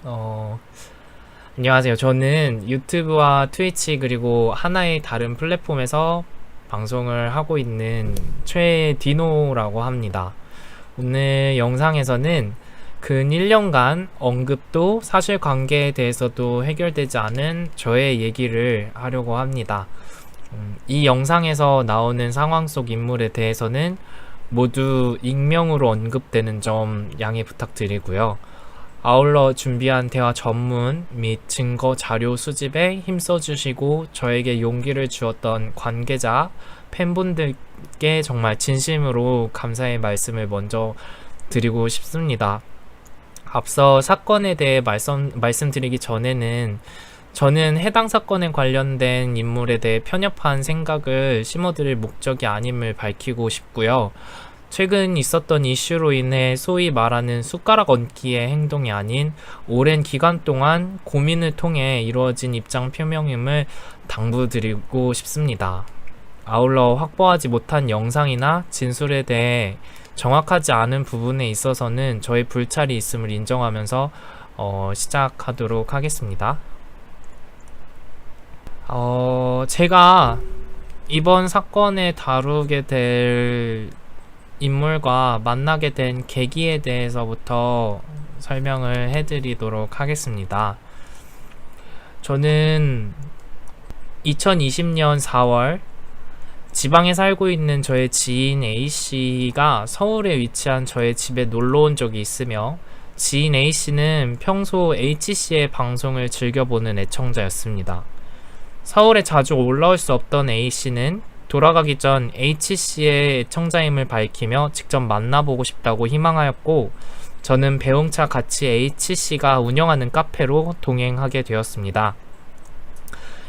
어, 안녕하세요. 저는 유튜브와 트위치 그리고 하나의 다른 플랫폼에서 방송을 하고 있는 최디노라고 합니다. 오늘 영상에서는 근 1년간 언급도 사실관계에 대해서도 해결되지 않은 저의 얘기를 하려고 합니다. 이 영상에서 나오는 상황 속 인물에 대해서는 모두 익명으로 언급되는 점 양해 부탁드리고요. 아울러 준비한 대화 전문 및 증거 자료 수집에 힘써주시고 저에게 용기를 주었던 관계자, 팬분들께 정말 진심으로 감사의 말씀을 먼저 드리고 싶습니다. 앞서 사건에 대해 말씀드리기 전에는 저는 해당 사건에 관련된 인물에 대해 편협한 생각을 심어드릴 목적이 아님을 밝히고 싶고요. 최근 있었던 이슈로 인해 소위 말하는 숟가락 얹기의 행동이 아닌 오랜 기간 동안 고민을 통해 이루어진 입장 표명임을 당부드리고 싶습니다. 아울러 확보하지 못한 영상이나 진술에 대해 정확하지 않은 부분에 있어서는 저의 불찰이 있음을 인정하면서 시작하도록 하겠습니다. 제가 이번 사건에 다루게 될 인물과 만나게 된 계기에 대해서부터 설명을 해드리도록 하겠습니다. 저는 2020년 4월 지방에 살고 있는 저의 지인 A씨가 서울에 위치한 저의 집에 놀러 온 적이 있으며 지인 A씨는 평소 H씨의 방송을 즐겨보는 애청자였습니다. 서울에 자주 올라올 수 없던 A씨는 돌아가기 전 H씨의 애청자임을 밝히며 직접 만나보고 싶다고 희망하였고 저는 배웅차 같이 H씨가 운영하는 카페로 동행하게 되었습니다.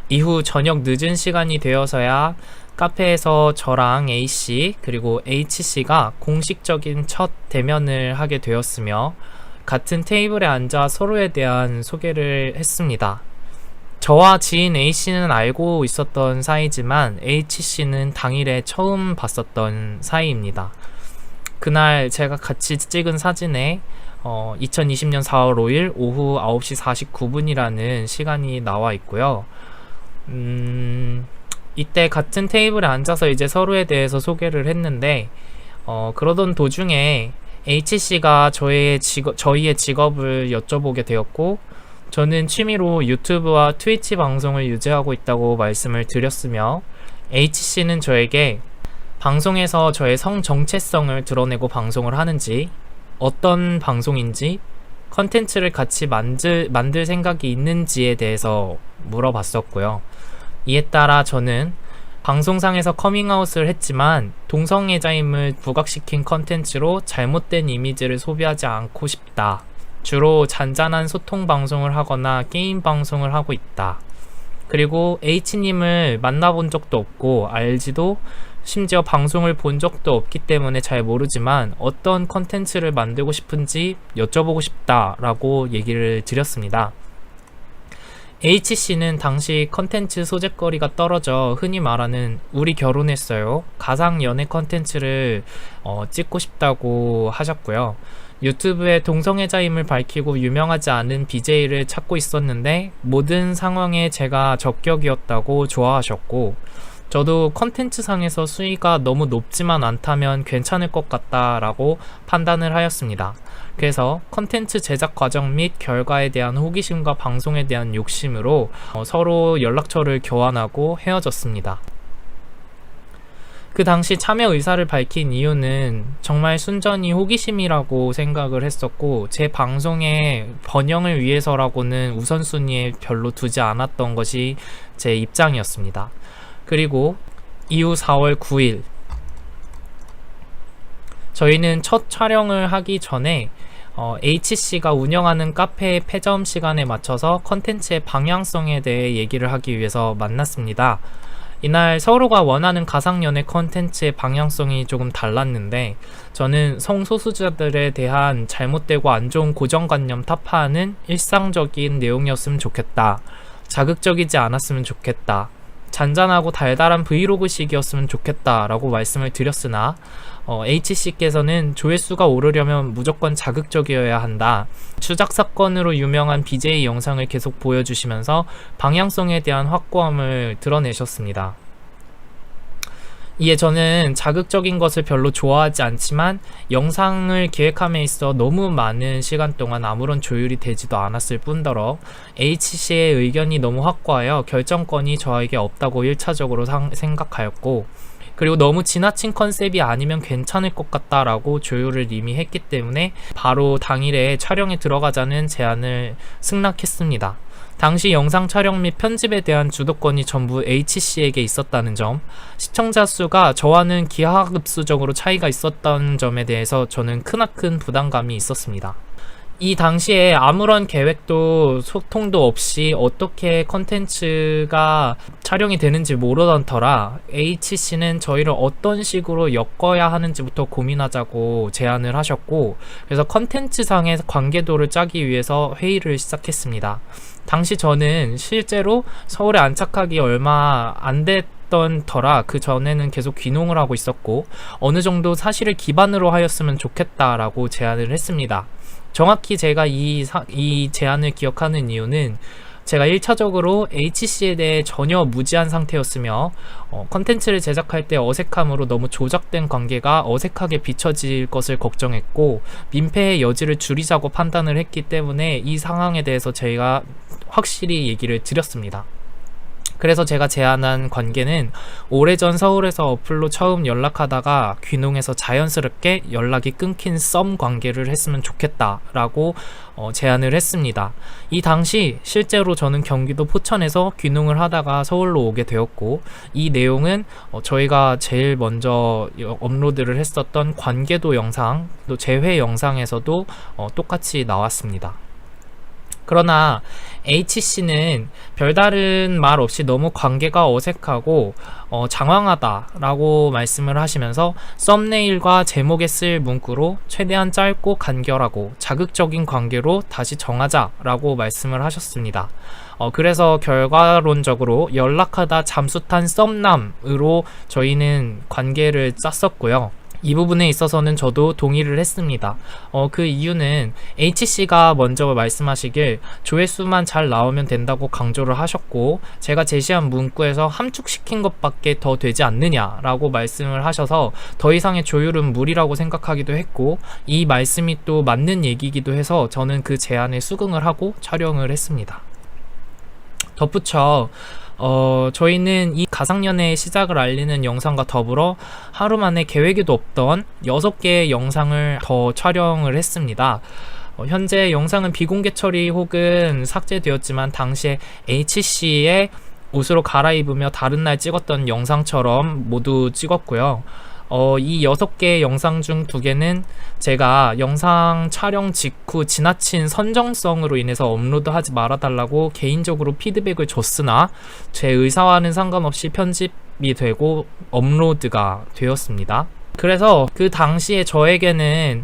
이후 저녁 늦은 시간이 되어서야 카페에서 저랑 A씨 그리고 H씨가 공식적인 첫 대면을 하게 되었으며 같은 테이블에 앉아 서로에 대한 소개를 했습니다. 저와 지인 A씨는 알고 있었던 사이지만 H씨는 당일에 처음 봤었던 사이입니다. 그날 제가 같이 찍은 사진에 2020년 4월 5일 오후 9시 49분이라는 시간이 나와 있고요. 이때 같은 테이블에 앉아서 이제 서로에 대해서 소개를 했는데 그러던 도중에 H씨가 저희의 직업을 여쭤보게 되었고 저는 취미로 유튜브와 트위치 방송을 유지하고 있다고 말씀을 드렸으며 H씨는 저에게 방송에서 저의 성 정체성을 드러내고 방송을 하는지 어떤 방송인지 컨텐츠를 같이 만들 생각이 있는지에 대해서 물어봤었고요. 이에 따라 저는 방송상에서 커밍아웃을 했지만 동성애자임을 부각시킨 컨텐츠로 잘못된 이미지를 소비하지 않고 싶다. 주로 잔잔한 소통 방송을 하거나 게임 방송을 하고 있다. 그리고 H님을 만나본 적도 없고 알지도 심지어 방송을 본 적도 없기 때문에 잘 모르지만 어떤 컨텐츠를 만들고 싶은지 여쭤보고 싶다라고 얘기를 드렸습니다. H씨는 당시 컨텐츠 소재거리가 떨어져 흔히 말하는 우리 결혼했어요 가상 연애 컨텐츠를 찍고 싶다고 하셨고요. 유튜브에 동성애자임을 밝히고 유명하지 않은 BJ를 찾고 있었는데 모든 상황에 제가 적격이었다고 좋아하셨고 저도 컨텐츠 상에서 수위가 너무 높지만 않다면 괜찮을 것 같다라고 판단을 하였습니다. 그래서 컨텐츠 제작 과정 및 결과에 대한 호기심과 방송에 대한 욕심으로 서로 연락처를 교환하고 헤어졌습니다. 그 당시 참여 의사를 밝힌 이유는 정말 순전히 호기심이라고 생각을 했었고 제 방송의 번영을 위해서라고는 우선순위에 별로 두지 않았던 것이 제 입장이었습니다. 그리고 이후 4월 9일 저희는 첫 촬영을 하기 전에 H씨가 운영하는 카페의 폐점 시간에 맞춰서 컨텐츠의 방향성에 대해 얘기를 하기 위해서 만났습니다. 이날 서로가 원하는 가상연애 컨텐츠의 방향성이 조금 달랐는데 저는 성소수자들에 대한 잘못되고 안 좋은 고정관념 타파하는 일상적인 내용이었으면 좋겠다. 자극적이지 않았으면 좋겠다. 잔잔하고 달달한 브이로그식이었으면 좋겠다라고 말씀을 드렸으나 H씨께서는 조회수가 오르려면 무조건 자극적이어야 한다. 추적 사건으로 유명한 BJ 영상을 계속 보여주시면서 방향성에 대한 확고함을 드러내셨습니다. 이에 저는 자극적인 것을 별로 좋아하지 않지만 영상을 기획함에 있어 너무 많은 시간 동안 아무런 조율이 되지도 않았을 뿐더러 H씨의 의견이 너무 확고하여 결정권이 저에게 없다고 1차적으로 생각하였고, 그리고 너무 지나친 컨셉이 아니면 괜찮을 것 같다라고 조율을 이미 했기 때문에 바로 당일에 촬영에 들어가자는 제안을 승낙했습니다. 당시 영상 촬영 및 편집에 대한 주도권이 전부 H씨에게 있었다는 점, 시청자 수가 저와는 기하급수적으로 차이가 있었다는 점에 대해서 저는 크나큰 부담감이 있었습니다. 이 당시에 아무런 계획도 소통도 없이 어떻게 컨텐츠가 촬영이 되는지 모르던 터라 H씨는 저희를 어떤 식으로 엮어야 하는지부터 고민하자고 제안을 하셨고, 그래서 컨텐츠상의 관계도를 짜기 위해서 회의를 시작했습니다. 당시 저는 실제로 서울에 안착하기 얼마 안 됐던 터라 그 전에는 계속 귀농을 하고 있었고 어느 정도 사실을 기반으로 하였으면 좋겠다라고 제안을 했습니다. 정확히 제가 이 제안을 기억하는 이유는 제가 1차적으로 H씨에 대해 전혀 무지한 상태였으며 컨텐츠를 제작할 때 어색함으로 너무 조작된 관계가 어색하게 비춰질 것을 걱정했고 민폐의 여지를 줄이자고 판단을 했기 때문에 이 상황에 대해서 저희가 확실히 얘기를 드렸습니다. 그래서 제가 제안한 관계는 오래전 서울에서 어플로 처음 연락하다가 귀농해서 자연스럽게 연락이 끊긴 썸 관계를 했으면 좋겠다라고 제안을 했습니다. 이 당시 실제로 저는 경기도 포천에서 귀농을 하다가 서울로 오게 되었고, 이 내용은 저희가 제일 먼저 업로드를 했었던 관계도 영상, 또 재회 영상에서도 똑같이 나왔습니다. 그러나 H씨는 별다른 말 없이 너무 관계가 어색하고 장황하다라고 말씀을 하시면서 썸네일과 제목에 쓸 문구로 최대한 짧고 간결하고 자극적인 관계로 다시 정하자라고 말씀을 하셨습니다. 그래서 결과론적으로 연락하다 잠수 탄 썸남으로 저희는 관계를 짰었고요. 이 부분에 있어서는 저도 동의를 했습니다. 그 이유는 H씨가 먼저 말씀하시길 조회수만 잘 나오면 된다고 강조를 하셨고, 제가 제시한 문구에서 함축시킨 것밖에 더 되지 않느냐라고 말씀을 하셔서 더 이상의 조율은 무리라고 생각하기도 했고, 이 말씀이 또 맞는 얘기이기도 해서 저는 그 제안에 수긍을 하고 촬영을 했습니다. 덧붙여 저희는 이 가상연애의 시작을 알리는 영상과 더불어 하루 만에 계획에도 없던 6개의 영상을 더 촬영을 했습니다. 현재 영상은 비공개 처리 혹은 삭제되었지만 당시에 H씨의 옷으로 갈아입으며 다른 날 찍었던 영상처럼 모두 찍었고요. 이 6개의 영상 중 2개는 제가 영상 촬영 직후 지나친 선정성으로 인해서 업로드하지 말아달라고 개인적으로 피드백을 줬으나 제 의사와는 상관없이 편집이 되고 업로드가 되었습니다. 그래서 그 당시에 저에게는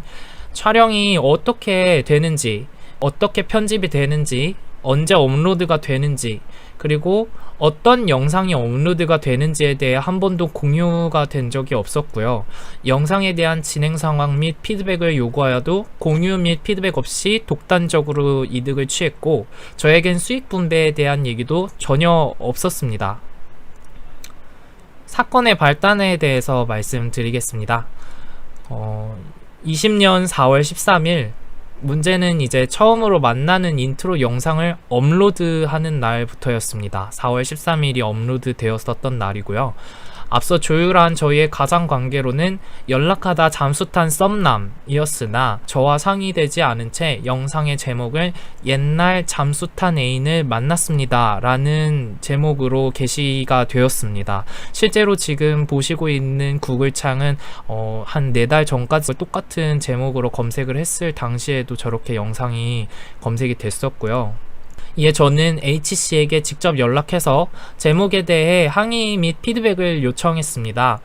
촬영이 어떻게 되는지, 어떻게 편집이 되는지, 언제 업로드가 되는지, 그리고 어떤 영상이 업로드가 되는지에 대해 한 번도 공유가 된 적이 없었고요. 영상에 대한 진행 상황 및 피드백을 요구하여도 공유 및 피드백 없이 독단적으로 이득을 취했고, 저에겐 수익 분배에 대한 얘기도 전혀 없었습니다. 사건의 발단에 대해서 말씀드리겠습니다. 20년 4월 13일 문제는 이제 처음으로 만나는 인트로 영상을 업로드하는 날부터였습니다. 4월 13일이 업로드 되었었던 날이고요. 앞서 조율한 저희의 가상관계로는 연락하다 잠수 탄 썸남이었으나 저와 상의되지 않은 채 영상의 제목을 옛날 잠수 탄 애인을 만났습니다 라는 제목으로 게시가 되었습니다. 실제로 지금 보시고 있는 구글창은 한 4달 전까지 똑같은 제목으로 검색을 했을 당시에도 저렇게 영상이 검색이 됐었고요. 이에 저는 H씨에게 직접 연락해서 제목에 대해 항의 및 피드백을 요청했습니다.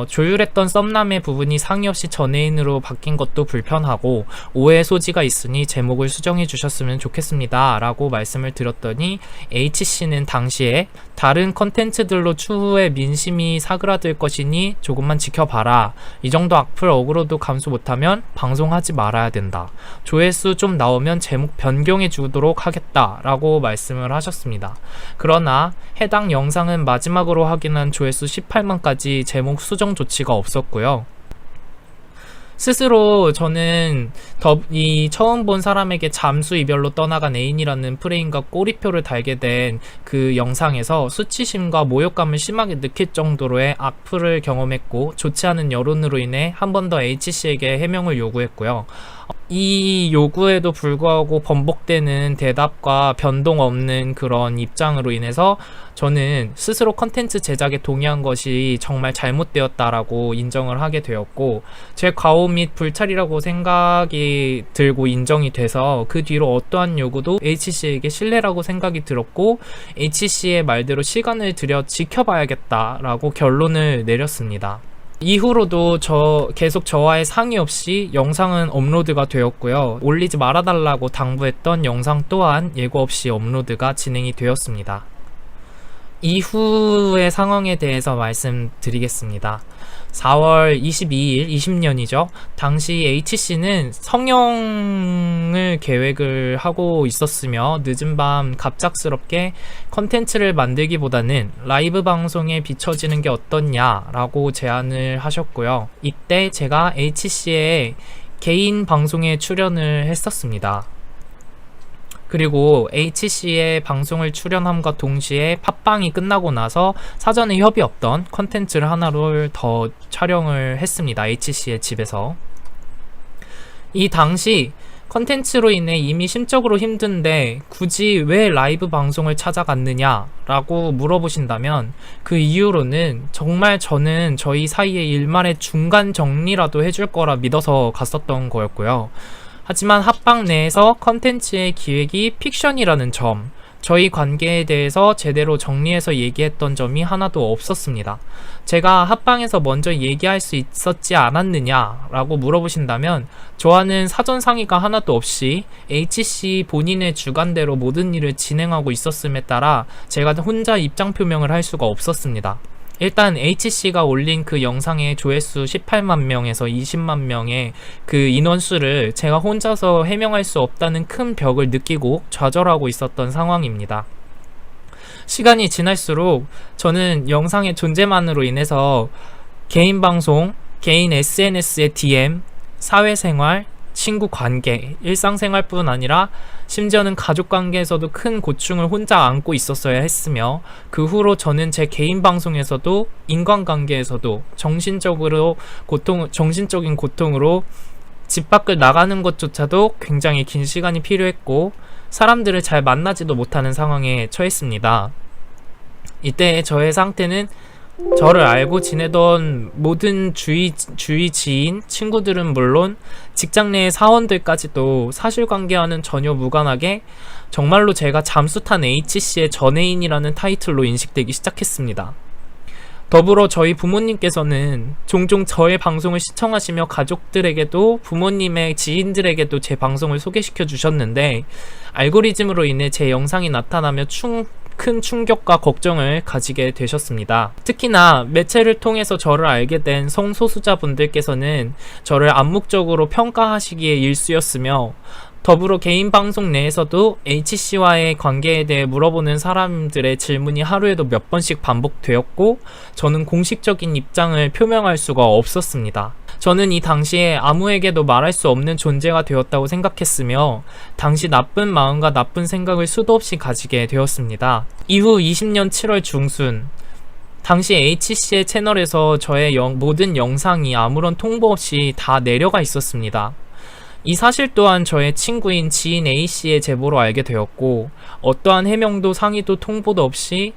조율했던 썸남의 부분이 상의 없이 전애인으로 바뀐 것도 불편하고 오해의 소지가 있으니 제목을 수정해 주셨으면 좋겠습니다 라고 말씀을 드렸더니 H씨는 당시에 다른 컨텐츠들로 추후에 민심이 사그라들 것이니 조금만 지켜봐라. 이 정도 악플 어그로도 감수 못하면 방송하지 말아야 된다. 조회수 좀 나오면 제목 변경해 주도록 하겠다 라고 말씀을 하셨습니다. 그러나 해당 영상은 마지막으로 확인한 조회수 18만까지 제목 수정 조치가 없었고요. 스스로 저는 이 처음 본 사람에게 잠수 이별로 떠나간 애인이라는 프레임과 꼬리표를 달게 된 그 영상에서 수치심과 모욕감을 심하게 느낄 정도로의 악플을 경험했고 좋지 않은 여론으로 인해 한 번 더 H씨에게 해명을 요구했고요. 이 요구에도 불구하고 번복되는 대답과 변동 없는 그런 입장으로 인해서 저는 스스로 컨텐츠 제작에 동의한 것이 정말 잘못되었다라고 인정을 하게 되었고 제 과오 및 불찰이라고 생각이 들고 인정이 돼서 그 뒤로 어떠한 요구도 H씨에게 신뢰라고 생각이 들었고 H씨의 말대로 시간을 들여 지켜봐야겠다라고 결론을 내렸습니다. 이후로도 계속 저와의 상의 없이 영상은 업로드가 되었고요. 올리지 말아달라고 당부했던 영상 또한 예고 없이 업로드가 진행이 되었습니다. 이후의 상황에 대해서 말씀드리겠습니다. 4월 22일, 20년이죠. 당시 H씨는 성형을 계획을 하고 있었으며 늦은 밤 갑작스럽게 컨텐츠를 만들기보다는 라이브 방송에 비춰지는 게 어떻냐라고 제안을 하셨고요. 이때 제가 H씨의 개인 방송에 출연을 했었습니다. 그리고 H씨의 방송을 출연함과 동시에 팟빵이 끝나고 나서 사전에 협의 없던 컨텐츠를 하나를 더 촬영을 했습니다. H씨의 집에서. 이 당시 컨텐츠로 인해 이미 심적으로 힘든데 굳이 왜 라이브 방송을 찾아갔느냐 라고 물어보신다면 그 이유로는 정말 저는 저희 사이의 일말의 중간 정리라도 해줄 거라 믿어서 갔었던 거였고요. 하지만 합방 내에서 컨텐츠의 기획이 픽션이라는 점, 저희 관계에 대해서 제대로 정리해서 얘기했던 점이 하나도 없었습니다. 제가 합방에서 먼저 얘기할 수 있었지 않았느냐 라고 물어보신다면 저와는 사전 상의가 하나도 없이 H씨 본인의 주관대로 모든 일을 진행하고 있었음에 따라 제가 혼자 입장 표명을 할 수가 없었습니다. 일단 H씨가 올린 그 영상의 조회수 18만 명에서 20만 명의 그 인원수를 제가 혼자서 해명할 수 없다는 큰 벽을 느끼고 좌절하고 있었던 상황입니다. 시간이 지날수록 저는 영상의 존재만으로 인해서 개인 방송, 개인 SNS의 DM, 사회생활, 친구 관계, 일상생활뿐 아니라 심지어는 가족관계에서도 큰 고충을 혼자 안고 있었어야 했으며 그 후로 저는 제 개인 방송에서도 인간관계에서도 정신적인 고통으로 집 밖을 나가는 것조차도 굉장히 긴 시간이 필요했고 사람들을 잘 만나지도 못하는 상황에 처했습니다. 이때 저의 상태는 저를 알고 지내던 모든 주위 지인, 친구들은 물론 직장 내의 사원들까지도 사실관계와는 전혀 무관하게 정말로 제가 잠수탄 H씨의 전애인이라는 타이틀로 인식되기 시작했습니다. 더불어 저희 부모님께서는 종종 저의 방송을 시청하시며 가족들에게도 부모님의 지인들에게도 제 방송을 소개시켜 주셨는데 알고리즘으로 인해 제 영상이 나타나며 큰 충격과 걱정을 가지게 되셨습니다. 특히나 매체를 통해서 저를 알게 된 성소수자분들께서는 저를 암묵적으로 평가하시기에 일쑤였으며 더불어 개인 방송 내에서도 H씨와의 관계에 대해 물어보는 사람들의 질문이 하루에도 몇 번씩 반복되었고 저는 공식적인 입장을 표명할 수가 없었습니다. 저는 이 당시에 아무에게도 말할 수 없는 존재가 되었다고 생각했으며 당시 나쁜 마음과 나쁜 생각을 수도 없이 가지게 되었습니다. 이후 20년 7월 중순 당시 H씨의 채널에서 저의 모든 영상이 아무런 통보 없이 다 내려가 있었습니다. 이 사실 또한 저의 친구인 지인 A씨의 제보로 알게 되었고 어떠한 해명도 상의도 통보도 없이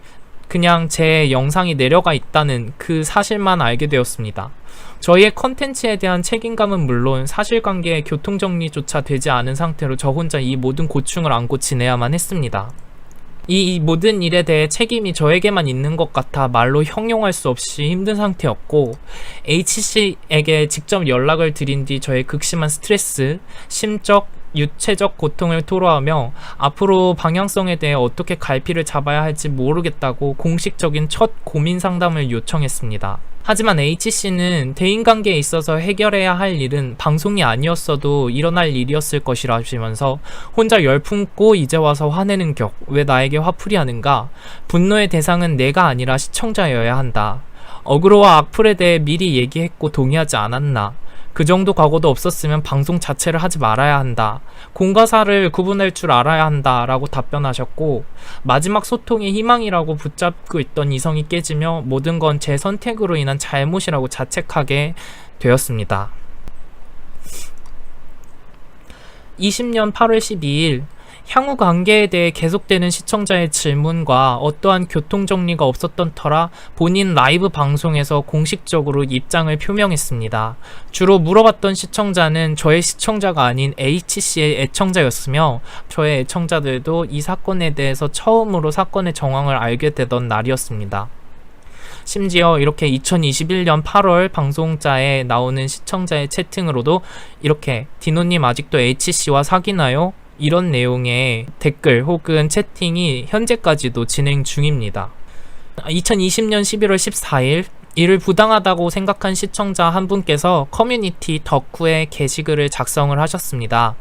그냥 제 영상이 내려가 있다는 그 사실만 알게 되었습니다. 저희의 컨텐츠에 대한 책임감은 물론 사실관계의 교통정리조차 되지 않은 상태로 저 혼자 이 모든 고충을 안고 지내야만 했습니다. 이 모든 일에 대해 책임이 저에게만 있는 것 같아 말로 형용할 수 없이 힘든 상태였고, H씨에게 직접 연락을 드린 뒤 저의 극심한 스트레스, 심적, 유체적 고통을 토로하며 앞으로 방향성에 대해 어떻게 갈피를 잡아야 할지 모르겠다고 공식적인 첫 고민 상담을 요청했습니다. 하지만 H씨는 대인관계에 있어서 해결해야 할 일은 방송이 아니었어도 일어날 일이었을 것이라 하시면서 혼자 열품고 이제 와서 화내는 격, 왜 나에게 화풀이 하는가? 분노의 대상은 내가 아니라 시청자여야 한다. 어그로와 악플에 대해 미리 얘기했고 동의하지 않았나? 그 정도 각오도 없었으면 방송 자체를 하지 말아야 한다. 공과 사를 구분할 줄 알아야 한다. 라고 답변하셨고, 마지막 소통의 희망이라고 붙잡고 있던 이성이 깨지며 모든 건 제 선택으로 인한 잘못이라고 자책하게 되었습니다. 20년 8월 12일 향후 관계에 대해 계속되는 시청자의 질문과 어떠한 교통정리가 없었던 터라 본인 라이브 방송에서 공식적으로 입장을 표명했습니다. 주로 물어봤던 시청자는 저의 시청자가 아닌 H씨의 애청자였으며, 저의 애청자들도 이 사건에 대해서 처음으로 사건의 정황을 알게 되던 날이었습니다. 심지어 이렇게 2021년 8월 방송자에 나오는 시청자의 채팅으로도 이렇게 디노님 아직도 H씨와 사귀나요? 이런 내용의 댓글 혹은 채팅이 현재까지도 진행 중입니다. 2020년 11월 14일 이를 부당하다고 생각한 시청자 한 분께서 커뮤니티 덕후의 게시글을 작성을 하셨습니다.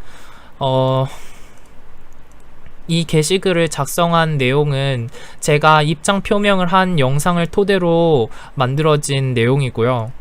이 게시글을 작성한 내용은 제가 입장 표명을 한 영상을 토대로 만들어진 내용이고요.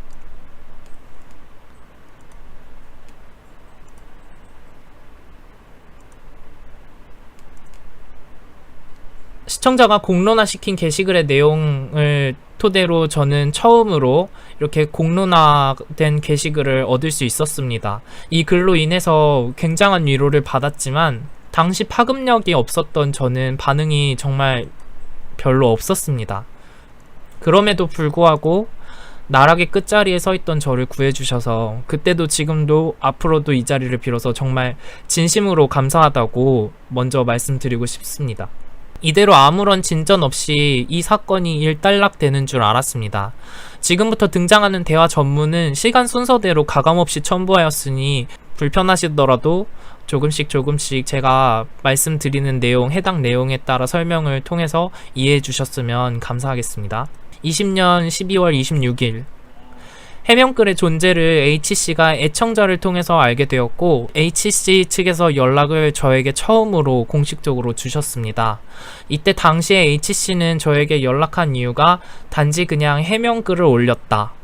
시청자가 공론화시킨 게시글의 내용을 토대로 저는 처음으로 이렇게 공론화된 게시글을 얻을 수 있었습니다. 이 글로 인해서 굉장한 위로를 받았지만 당시 파급력이 없었던 저는 반응이 정말 별로 없었습니다. 그럼에도 불구하고 나락의 끝자리에 서 있던 저를 구해주셔서 그때도 지금도 앞으로도 이 자리를 빌어서 정말 진심으로 감사하다고 먼저 말씀드리고 싶습니다. 이대로 아무런 진전 없이 이 사건이 일단락되는 줄 알았습니다. 지금부터 등장하는 대화 전문은 시간 순서대로 가감없이 첨부하였으니 불편하시더라도 조금씩 제가 말씀드리는 내용, 해당 내용에 따라 설명을 통해서 이해해 주셨으면 감사하겠습니다. 20년 12월 26일 해명글의 존재를 H씨가 애청자를 통해서 알게 되었고, H씨 측에서 연락을 저에게 처음으로 공식적으로 주셨습니다. 이때 당시에 H씨는 저에게 연락한 이유가 단지 그냥 해명글을 올렸다,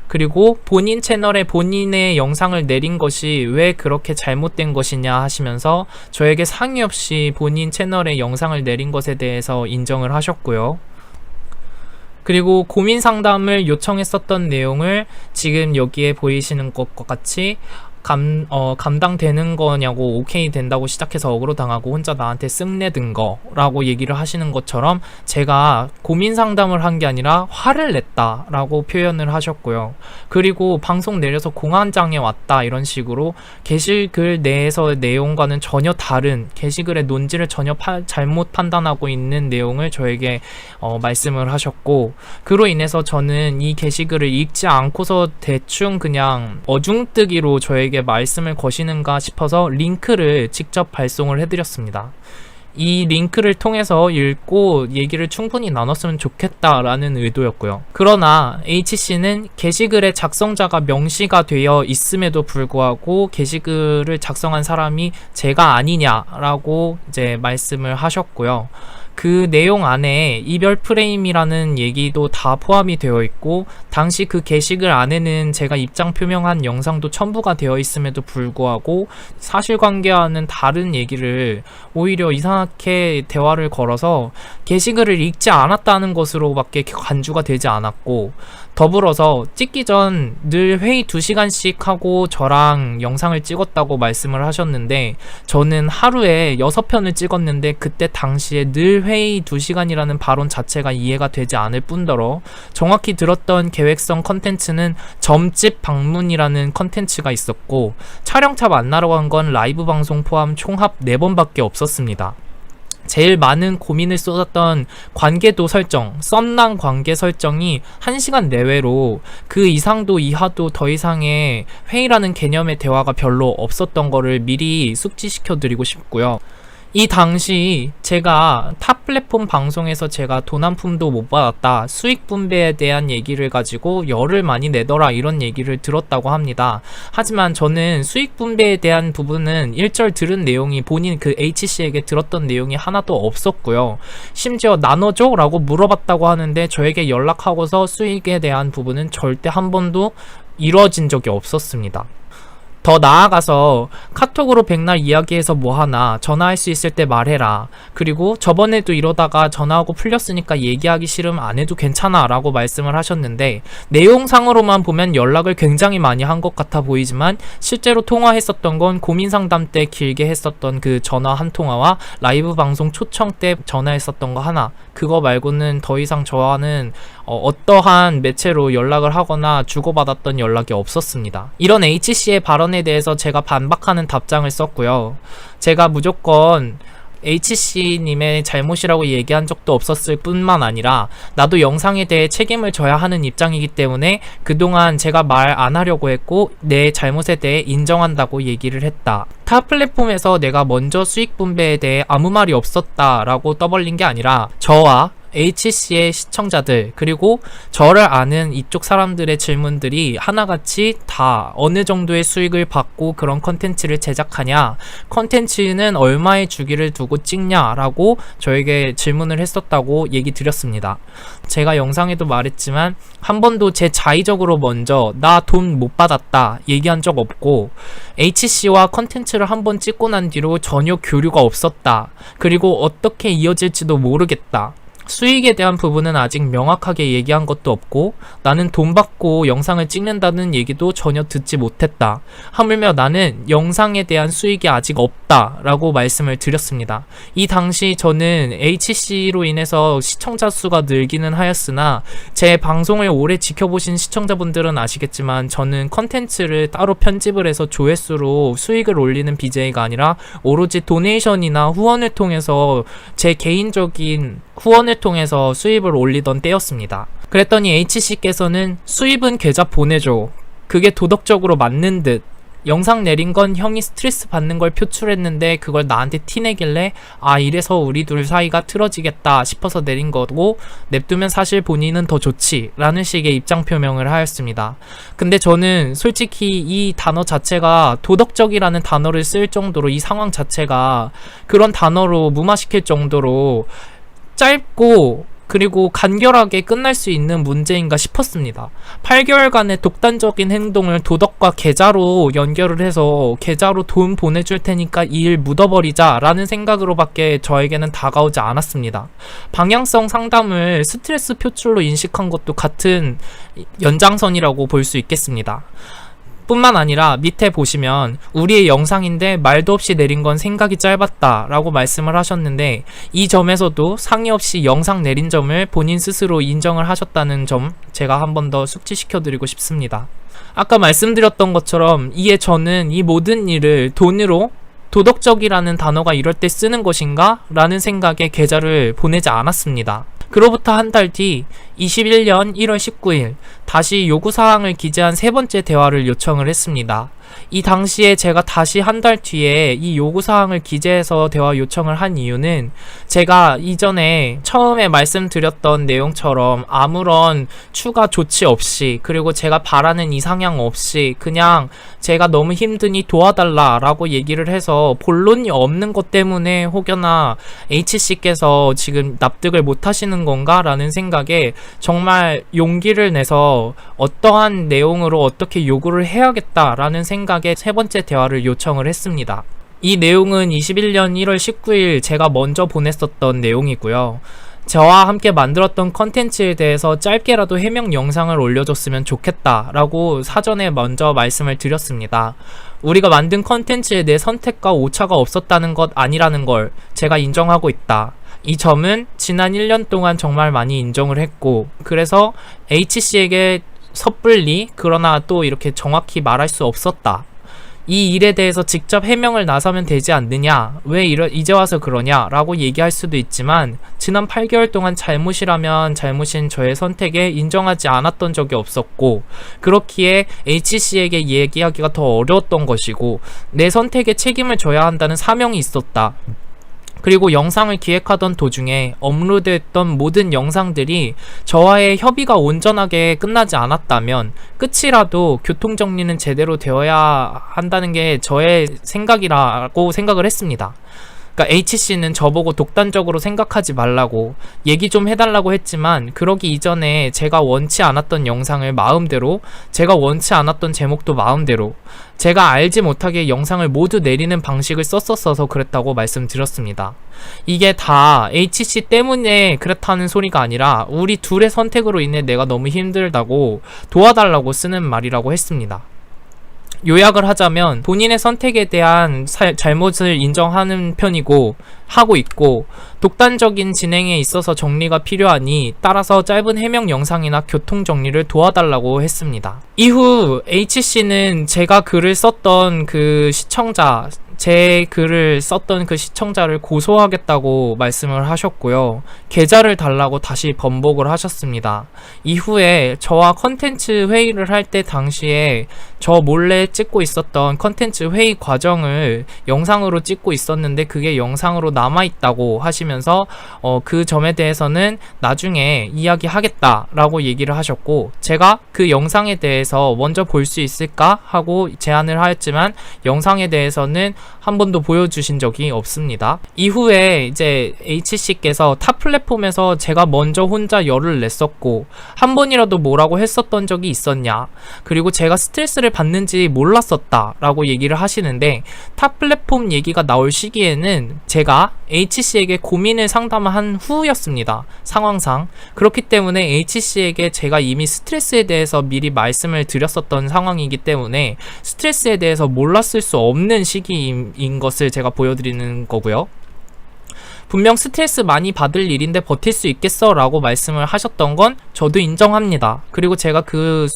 그리고 본인 채널에 본인의 영상을 내린 것이 왜 그렇게 잘못된 것이냐 하시면서 저에게 상의 없이 본인 채널에 영상을 내린 것에 대해서 인정을 하셨고요. 그리고 고민 상담을 요청했었던 내용을 지금 여기에 보이시는 것과 같이 감당되는 거냐고 오케이 된다고 시작해서 어그로 당하고 혼자 나한테 쓱내든 거라고 얘기를 하시는 것처럼 제가 고민 상담을 한 게 아니라 화를 냈다 라고 표현을 하셨고요. 그리고 방송 내려서 공안장에 왔다 이런 식으로 게시글 내에서의 내용과는 전혀 다른, 게시글의 논지를 전혀 잘못 판단하고 있는 내용을 저에게 말씀을 하셨고, 그로 인해서 저는 이 게시글을 읽지 않고서 대충 그냥 어중뜨기로 저에게 말씀을 거시는가 싶어서 링크를 직접 발송을 해드렸습니다. 이 링크를 통해서 읽고 얘기를 충분히 나눴으면 좋겠다라는 의도였고요. 그러나 H씨는 게시글의 작성자가 명시가 되어 있음에도 불구하고 게시글을 작성한 사람이 제가 아니냐라고 이제 말씀을 하셨고요. 그 내용 안에 이별 프레임이라는 얘기도 다 포함이 되어 있고, 당시 그 게시글 안에는 제가 입장 표명한 영상도 첨부가 되어 있음에도 불구하고 사실관계와는 다른 얘기를 오히려 이상하게 대화를 걸어서 게시글을 읽지 않았다는 것으로밖에 간주가 되지 않았고, 더불어서 찍기 전 늘 회의 2시간씩 하고 저랑 영상을 찍었다고 말씀을 하셨는데, 저는 하루에 6편을 찍었는데 그때 당시에 늘 회의 2시간이라는 발언 자체가 이해가 되지 않을 뿐더러, 정확히 들었던 계획성 컨텐츠는 점집 방문이라는 컨텐츠가 있었고, 촬영차 만나러 간 건 라이브 방송 포함 총합 4번밖에 없었습니다. 제일 많은 고민을 쏟았던 관계도 설정, 썸남 관계 설정이 1시간 내외로, 그 이상도 이하도 더 이상의 회의라는 개념의 대화가 별로 없었던 거를 미리 숙지시켜 드리고 싶고요. 이 당시 제가 타 플랫폼 방송에서 제가 돈 한 푼도 못 받았다, 수익 분배에 대한 얘기를 가지고 열을 많이 내더라, 이런 얘기를 들었다고 합니다. 하지만 저는 수익 분배에 대한 부분은 1절 들은 내용이, 본인 그 H씨에게 들었던 내용이 하나도 없었고요. 심지어 나눠줘? 라고 물어봤다고 하는데 저에게 연락하고서 수익에 대한 부분은 절대 한 번도 이루어진 적이 없었습니다. 더 나아가서 카톡으로 백날 이야기해서 뭐하나, 전화할 수 있을 때 말해라, 그리고 저번에도 이러다가 전화하고 풀렸으니까 얘기하기 싫으면 안 해도 괜찮아 라고 말씀을 하셨는데, 내용상으로만 보면 연락을 굉장히 많이 한 것 같아 보이지만 실제로 통화했었던 건 고민상담 때 길게 했었던 그 전화 한 통화와 라이브 방송 초청 때 전화했었던 거 하나, 그거 말고는 더 이상 저와는 어떠한 매체로 연락을 하거나 주고받았던 연락이 없었습니다. 이런 H씨의 발언에 대해서 제가 반박하는 답장을 썼고요. 제가 무조건 H씨님의 잘못이라고 얘기한 적도 없었을 뿐만 아니라, 나도 영상에 대해 책임을 져야 하는 입장이기 때문에 그동안 제가 말 안 하려고 했고 내 잘못에 대해 인정한다고 얘기를 했다. 타 플랫폼에서 내가 먼저 수익 분배에 대해 아무 말이 없었다라고 떠벌린 게 아니라, 저와 H씨의 시청자들, 그리고 저를 아는 이쪽 사람들의 질문들이 하나같이 다 어느 정도의 수익을 받고 그런 컨텐츠를 제작하냐, 컨텐츠는 얼마의 주기를 두고 찍냐 라고 저에게 질문을 했었다고 얘기 드렸습니다. 제가 영상에도 말했지만 한 번도 제 자의적으로 먼저 나 돈 못 받았다 얘기한 적 없고, H씨와 컨텐츠를 한번 찍고 난 뒤로 전혀 교류가 없었다, 그리고 어떻게 이어질지도 모르겠다, 수익에 대한 부분은 아직 명확하게 얘기한 것도 없고, 나는 돈 받고 영상을 찍는다는 얘기도 전혀 듣지 못했다, 하물며 나는 영상에 대한 수익이 아직 없다 라고 말씀을 드렸습니다. 이 당시 저는 H씨로 인해서 시청자 수가 늘기는 하였으나, 제 방송을 오래 지켜보신 시청자분들은 아시겠지만 저는 컨텐츠를 따로 편집을 해서 조회수로 수익을 올리는 BJ가 아니라 오로지 도네이션이나 후원을 통해서, 제 개인적인 후원을 통해서 수입을 올리던 때였습니다. 그랬더니 H씨께서는 수입은 계좌 보내줘, 그게 도덕적으로 맞는 듯, 영상 내린 건 형이 스트레스 받는 걸 표출했는데 그걸 나한테 티내길래 아, 이래서 우리 둘 사이가 틀어지겠다 싶어서 내린 거고, 냅두면 사실 본인은 더 좋지 라는 식의 입장 표명을 하였습니다. 근데 저는 솔직히 이 단어 자체가, 도덕적이라는 단어를 쓸 정도로, 이 상황 자체가 그런 단어로 무마시킬 정도로 짧고 그리고 간결하게 끝날 수 있는 문제인가 싶었습니다. 8개월간의 독단적인 행동을 도덕과 계좌로 연결을 해서 계좌로 돈 보내줄 테니까 이 일 묻어버리자 라는 생각으로밖에 저에게는 다가오지 않았습니다. 방향성 상담을 스트레스 표출로 인식한 것도 같은 연장선이라고 볼 수 있겠습니다. 뿐만 아니라 밑에 보시면 우리의 영상인데 말도 없이 내린 건 생각이 짧았다 라고 말씀을 하셨는데, 이 점에서도 상의 없이 영상 내린 점을 본인 스스로 인정을 하셨다는 점 제가 한 번 더 숙지시켜 드리고 싶습니다. 아까 말씀드렸던 것처럼 이에 저는 이 모든 일을 돈으로, 도덕적이라는 단어가 이럴 때 쓰는 것인가? 라는 생각에 계좌를 보내지 않았습니다. 그로부터 한 달 뒤 21년 1월 19일 다시 요구사항을 기재한 세 번째 대화를 요청을 했습니다. 이 당시에 제가 다시 한 달 뒤에 이 요구사항을 기재해서 대화 요청을 한 이유는, 제가 이전에 처음에 말씀드렸던 내용처럼 아무런 추가 조치 없이, 그리고 제가 바라는 이상향 없이 그냥 제가 너무 힘드니 도와달라 라고 얘기를 해서 본론이 없는 것 때문에 혹여나 H씨께서 지금 납득을 못 하시는 건가 라는 생각에 정말 용기를 내서 어떠한 내용으로 어떻게 요구를 해야겠다 라는 생각에 세 번째 대화를 요청을 했습니다. 이 내용은 21년 1월 19일 제가 먼저 보냈었던 내용이고요. 저와 함께 만들었던 컨텐츠에 대해서 짧게라도 해명 영상을 올려줬으면 좋겠다 라고 사전에 먼저 말씀을 드렸습니다. 우리가 만든 컨텐츠에 내 선택과 오차가 없었다는 것 아니라는 걸 제가 인정하고 있다. 이 점은 지난 1년 동안 정말 많이 인정을 했고, 그래서 HC에게 섣불리 그러나 또 이렇게 정확히 말할 수 없었다. 이 일에 대해서 직접 해명을 나서면 되지 않느냐, 왜 이제 와서 그러냐 라고 얘기할 수도 있지만, 지난 8개월 동안 잘못이라면 잘못인 저의 선택에 인정하지 않았던 적이 없었고, 그렇기에 HC에게 얘기하기가 더 어려웠던 것이고, 내 선택에 책임을 져야 한다는 사명이 있었다. 그리고 영상을 기획하던 도중에 업로드했던 모든 영상들이 저와의 협의가 온전하게 끝나지 않았다면 끝이라도 교통정리는 제대로 되어야 한다는 게 저의 생각이라고 생각을 했습니다. 그러니까 HC는 저보고 독단적으로 생각하지 말라고 얘기 좀 해달라고 했지만, 그러기 이전에 제가 원치 않았던 영상을 마음대로, 제가 원치 않았던 제목도 마음대로, 제가 알지 못하게 영상을 모두 내리는 방식을 썼었어서 그랬다고 말씀드렸습니다. 이게 다 HC 때문에 그렇다는 소리가 아니라 우리 둘의 선택으로 인해 내가 너무 힘들다고 도와달라고 쓰는 말이라고 했습니다. 요약을 하자면 본인의 선택에 대한 잘못을 인정하는 편이고 하고 있고, 독단적인 진행에 있어서 정리가 필요하니 따라서 짧은 해명 영상이나 교통 정리를 도와달라고 했습니다. 이후 HC는 제가 글을 썼던 제 글을 썼던 그 시청자를 고소하겠다고 말씀을 하셨고요. 계좌를 달라고 다시 번복을 하셨습니다. 이후에 저와 컨텐츠 회의를 할 때 당시에 저 몰래 찍고 있었던 컨텐츠 회의 과정을 영상으로 찍고 있었는데 그게 영상으로 남아있다고 하시면서 그 점에 대해서는 나중에 이야기하겠다라고 얘기를 하셨고, 제가 그 영상에 대해서 먼저 볼 수 있을까 하고 제안을 하였지만 영상에 대해서는 한 번도 보여주신 적이 없습니다. 이후에 이제 HC께서 타 플랫폼에서 제가 먼저 혼자 열을 냈었고 한 번이라도 뭐라고 했었던 적이 있었냐, 그리고 제가 스트레스를 받는지 몰랐었다 라고 얘기를 하시는데, 타 플랫폼 얘기가 나올 시기에는 제가 HC에게 고민을 상담한 후였습니다. 상황상. 그렇기 때문에 HC에게 제가 이미 스트레스에 대해서 미리 말씀을 드렸었던 상황이기 때문에 스트레스에 대해서 몰랐을 수 없는 시기인 것을 제가 보여드리는 거고요. 분명 스트레스 많이 받을 일인데 버틸 수 있겠어 라고 말씀을 하셨던 건 저도 인정합니다. 그리고 제가 그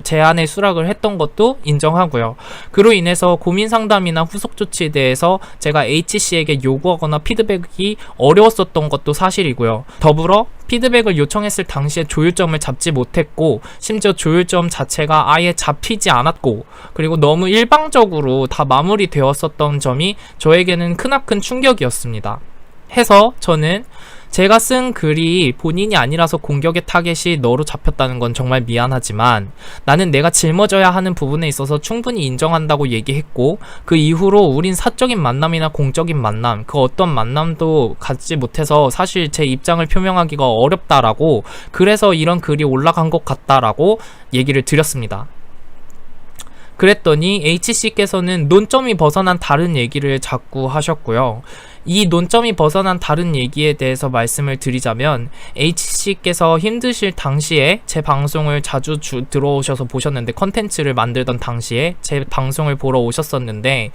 제안에 수락을 했던 것도 인정하고요. 그로 인해서 고민 상담이나 후속 조치에 대해서 제가 HC에게 요구하거나 피드백이 어려웠었던 것도 사실이고요. 더불어 피드백을 요청했을 당시에 조율점을 잡지 못했고, 심지어 조율점 자체가 아예 잡히지 않았고, 그리고 너무 일방적으로 다 마무리되었었던 점이 저에게는 크나큰 충격이었습니다. 해서 저는 제가 쓴 글이 본인이 아니라서 공격의 타겟이 너로 잡혔다는 건 정말 미안하지만 나는 내가 짊어져야 하는 부분에 있어서 충분히 인정한다고 얘기했고, 그 이후로 우린 사적인 만남이나 공적인 만남, 그 어떤 만남도 갖지 못해서 사실 제 입장을 표명하기가 어렵다라고, 그래서 이런 글이 올라간 것 같다라고 얘기를 드렸습니다. 그랬더니 HC께서는 논점이 벗어난 다른 얘기를 자꾸 하셨고요. 이 논점이 벗어난 다른 얘기에 대해서 말씀을 드리자면, HC께서 힘드실 당시에 제 방송을 자주 들어오셔서 보셨는데, 컨텐츠를 만들던 당시에 제 방송을 보러 오셨었는데,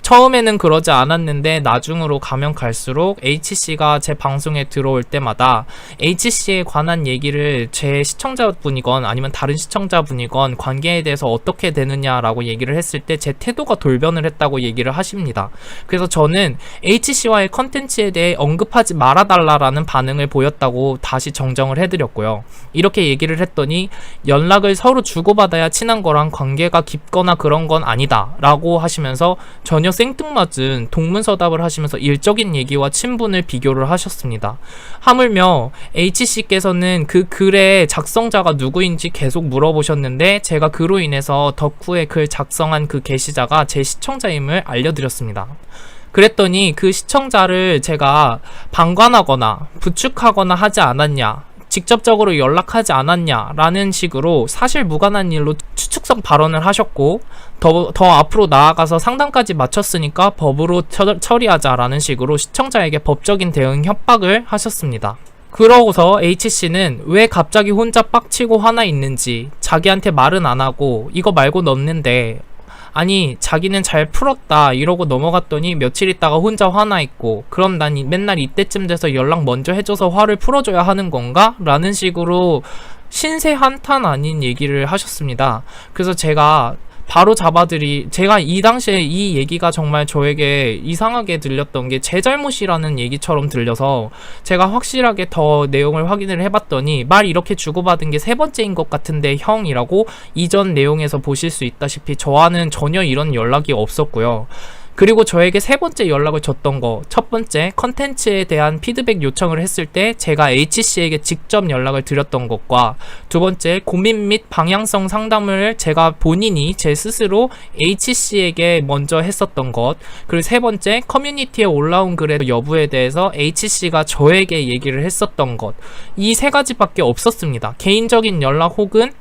처음에는 그러지 않았는데 나중으로 가면 갈수록 HC가 제 방송에 들어올 때마다 HC에 관한 얘기를 제 시청자분이건 아니면 다른 시청자분이건 관계에 대해서 어떻게 되느냐라고 얘기를 했을 때 제 태도가 돌변을 했다고 얘기를 하십니다. 그래서 저는 HC와의 컨텐츠에 대해 언급하지 말아달라라는 반응을 보였다고 다시 정정을 해드렸고요. 이렇게 얘기를 했더니 연락을 서로 주고받아야 친한 거랑 관계가 깊거나 그런 건 아니다 라고 하시면서 전혀 생뚱맞은 동문서답을 하시면서 일적인 얘기와 친분을 비교를 하셨습니다. 하물며 HC께서는 그 글의 작성자가 누구인지 계속 물어보셨는데, 제가 그로 인해서 덕후에 글 작성한 그 게시자가 제 시청자임을 알려드렸습니다. 그랬더니 그 시청자를 제가 방관하거나 부축하거나 하지 않았냐, 직접적으로 연락하지 않았냐 라는 식으로 사실 무관한 일로 추측성 발언을 하셨고, 더 앞으로 나아가서 상담까지 마쳤으니까 법으로 처리하자 라는 식으로 시청자에게 법적인 대응 협박을 하셨습니다. 그러고서 H씨는 왜 갑자기 혼자 빡치고 화나 있는지 자기한테 말은 안 하고 이거 말고 넣는데, 아니 자기는 잘 풀었다 이러고 넘어갔더니 며칠 있다가 혼자 화나 있고, 그럼 난 맨날 이때쯤 돼서 연락 먼저 해줘서 화를 풀어줘야 하는 건가? 라는 식으로 신세 한탄 아닌 얘기를 하셨습니다. 그래서 제가 바로 제가 이 당시에 이 얘기가 정말 저에게 이상하게 들렸던 게 제 잘못이라는 얘기처럼 들려서 제가 확실하게 더 내용을 확인을 해봤더니, 말 이렇게 주고받은 게 세 번째인 것 같은데 형이라고 이전 내용에서 보실 수 있다시피 저와는 전혀 이런 연락이 없었고요. 그리고 저에게 세 번째 연락을 줬던 거, 첫 번째 컨텐츠에 대한 피드백 요청을 했을 때 제가 H씨에게 직접 연락을 드렸던 것과, 두 번째 고민 및 방향성 상담을 제가 본인이 제 스스로 H씨에게 먼저 했었던 것, 그리고 세 번째 커뮤니티에 올라온 글의 여부에 대해서 H씨가 저에게 얘기를 했었던 것, 이 세 가지밖에 없었습니다. 개인적인 연락 혹은